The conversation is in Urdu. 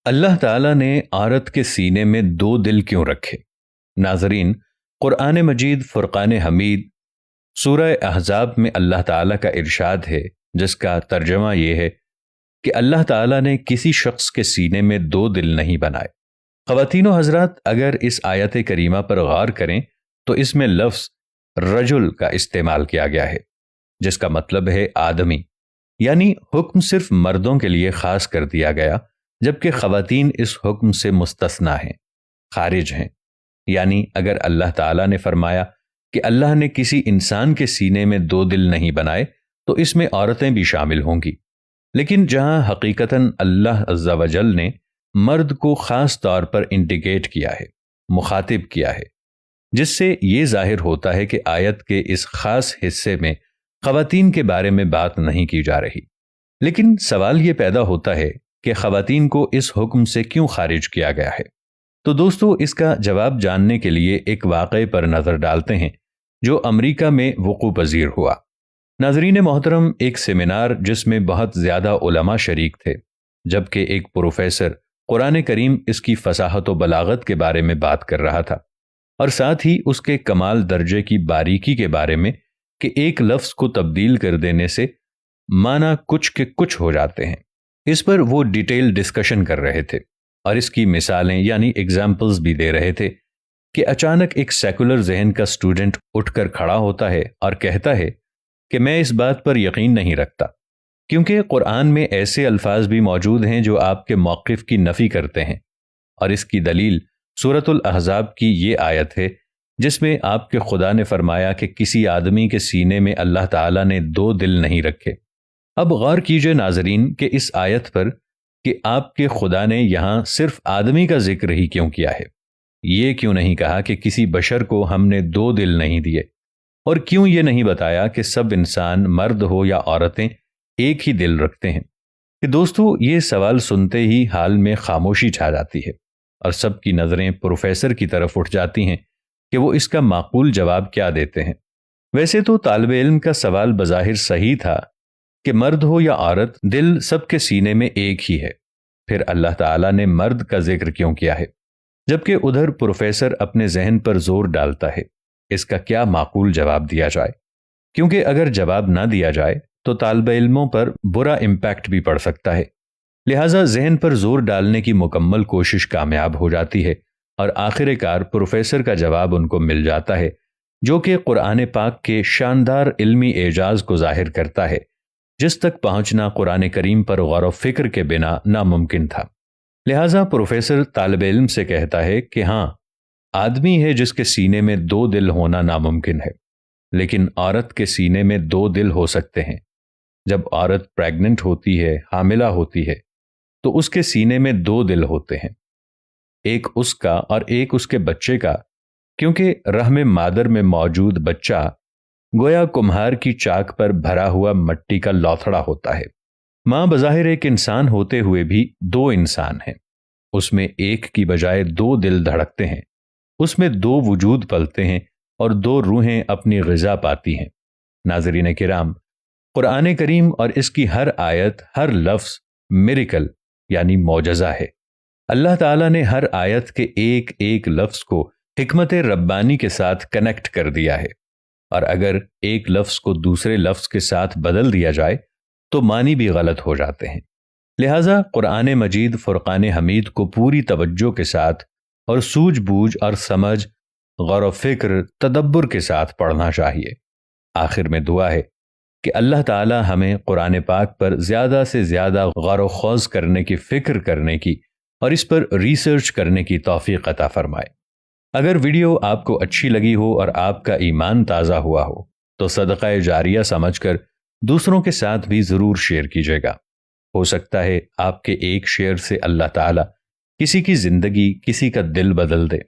اللہ تعالیٰ نے عورت کے سینے میں دو دل کیوں رکھے؟ ناظرین، قرآن مجید فرقان حمید سورہ احزاب میں اللہ تعالیٰ کا ارشاد ہے، جس کا ترجمہ یہ ہے کہ اللہ تعالیٰ نے کسی شخص کے سینے میں دو دل نہیں بنائے۔ خواتین و حضرات، اگر اس آیت کریمہ پر غور کریں تو اس میں لفظ رجل کا استعمال کیا گیا ہے، جس کا مطلب ہے آدمی، یعنی حکم صرف مردوں کے لیے خاص کر دیا گیا، جبکہ خواتین اس حکم سے مستثنیٰ ہیں، خارج ہیں۔ یعنی اگر اللہ تعالیٰ نے فرمایا کہ اللہ نے کسی انسان کے سینے میں دو دل نہیں بنائے تو اس میں عورتیں بھی شامل ہوں گی، لیکن جہاں حقیقتاً اللہ عز و جل نے مرد کو خاص طور پر انڈیکیٹ کیا ہے، مخاطب کیا ہے، جس سے یہ ظاہر ہوتا ہے کہ آیت کے اس خاص حصے میں خواتین کے بارے میں بات نہیں کی جا رہی۔ لیکن سوال یہ پیدا ہوتا ہے کہ خواتین کو اس حکم سے کیوں خارج کیا گیا ہے؟ تو دوستو، اس کا جواب جاننے کے لیے ایک واقعے پر نظر ڈالتے ہیں جو امریکہ میں وقوع پذیر ہوا۔ ناظرین محترم، ایک سیمینار جس میں بہت زیادہ علماء شریک تھے، جبکہ ایک پروفیسر قرآن کریم اس کی فصاحت و بلاغت کے بارے میں بات کر رہا تھا، اور ساتھ ہی اس کے کمال درجے کی باریکی کے بارے میں کہ ایک لفظ کو تبدیل کر دینے سے معنی کچھ کے کچھ ہو جاتے ہیں۔ اس پر وہ ڈیٹیل ڈسکشن کر رہے تھے اور اس کی مثالیں یعنی ایگزامپلز بھی دے رہے تھے کہ اچانک ایک سیکولر ذہن کا اسٹوڈنٹ اٹھ کر کھڑا ہوتا ہے اور کہتا ہے کہ میں اس بات پر یقین نہیں رکھتا، کیونکہ قرآن میں ایسے الفاظ بھی موجود ہیں جو آپ کے موقف کی نفی کرتے ہیں، اور اس کی دلیل سورۃ الاحزاب کی یہ آیت ہے جس میں آپ کے خدا نے فرمایا کہ کسی آدمی کے سینے میں اللہ تعالیٰ نے دو دل نہیں رکھے۔ اب غور کیجئے ناظرین کہ اس آیت پر کہ آپ کے خدا نے یہاں صرف آدمی کا ذکر ہی کیوں کیا ہے؟ یہ کیوں نہیں کہا کہ کسی بشر کو ہم نے دو دل نہیں دیے؟ اور کیوں یہ نہیں بتایا کہ سب انسان، مرد ہو یا عورتیں، ایک ہی دل رکھتے ہیں؟ کہ دوستو، یہ سوال سنتے ہی حال میں خاموشی چھا جاتی ہے اور سب کی نظریں پروفیسر کی طرف اٹھ جاتی ہیں کہ وہ اس کا معقول جواب کیا دیتے ہیں۔ ویسے تو طالب علم کا سوال بظاہر صحیح تھا کہ مرد ہو یا عورت، دل سب کے سینے میں ایک ہی ہے، پھر اللہ تعالیٰ نے مرد کا ذکر کیوں کیا ہے؟ جبکہ ادھر پروفیسر اپنے ذہن پر زور ڈالتا ہے اس کا کیا معقول جواب دیا جائے، کیونکہ اگر جواب نہ دیا جائے تو طالب علموں پر برا امپیکٹ بھی پڑ سکتا ہے۔ لہٰذا ذہن پر زور ڈالنے کی مکمل کوشش کامیاب ہو جاتی ہے اور آخر کار پروفیسر کا جواب ان کو مل جاتا ہے، جو کہ قرآن پاک کے شاندار علمی اعجاز کو ظاہر کرتا ہے، جس تک پہنچنا قرآن کریم پر غور و فکر کے بنا ناممکن تھا۔ لہٰذا پروفیسر طالب علم سے کہتا ہے کہ ہاں، آدمی ہے جس کے سینے میں دو دل ہونا ناممکن ہے، لیکن عورت کے سینے میں دو دل ہو سکتے ہیں۔ جب عورت پریگننٹ ہوتی ہے، حاملہ ہوتی ہے، تو اس کے سینے میں دو دل ہوتے ہیں، ایک اس کا اور ایک اس کے بچے کا، کیونکہ رحم مادر میں موجود بچہ گویا کمہار کی چاک پر بھرا ہوا مٹی کا لوتھڑا ہوتا ہے۔ ماں بظاہر ایک انسان ہوتے ہوئے بھی دو انسان ہیں، اس میں ایک کی بجائے دو دل دھڑکتے ہیں، اس میں دو وجود پلتے ہیں اور دو روحیں اپنی غذا پاتی ہیں۔ ناظرین کرام، قرآن کریم اور اس کی ہر آیت، ہر لفظ میریکل یعنی معجزہ ہے۔ اللہ تعالیٰ نے ہر آیت کے ایک ایک لفظ کو حکمت ربانی کے ساتھ کنیکٹ کر دیا ہے، اور اگر ایک لفظ کو دوسرے لفظ کے ساتھ بدل دیا جائے تو معنی بھی غلط ہو جاتے ہیں۔ لہٰذا قرآن مجید فرقان حمید کو پوری توجہ کے ساتھ اور سوجھ بوجھ اور سمجھ، غور و فکر، تدبر کے ساتھ پڑھنا چاہیے۔ آخر میں دعا ہے کہ اللہ تعالی ہمیں قرآن پاک پر زیادہ سے زیادہ غور و خوض کرنے کی، فکر کرنے کی اور اس پر ریسرچ کرنے کی توفیق عطا فرمائے۔ اگر ویڈیو آپ کو اچھی لگی ہو اور آپ کا ایمان تازہ ہوا ہو تو صدقہ جاریہ سمجھ کر دوسروں کے ساتھ بھی ضرور شیئر کیجیے گا۔ ہو سکتا ہے آپ کے ایک شیئر سے اللہ تعالیٰ کسی کی زندگی، کسی کا دل بدل دے۔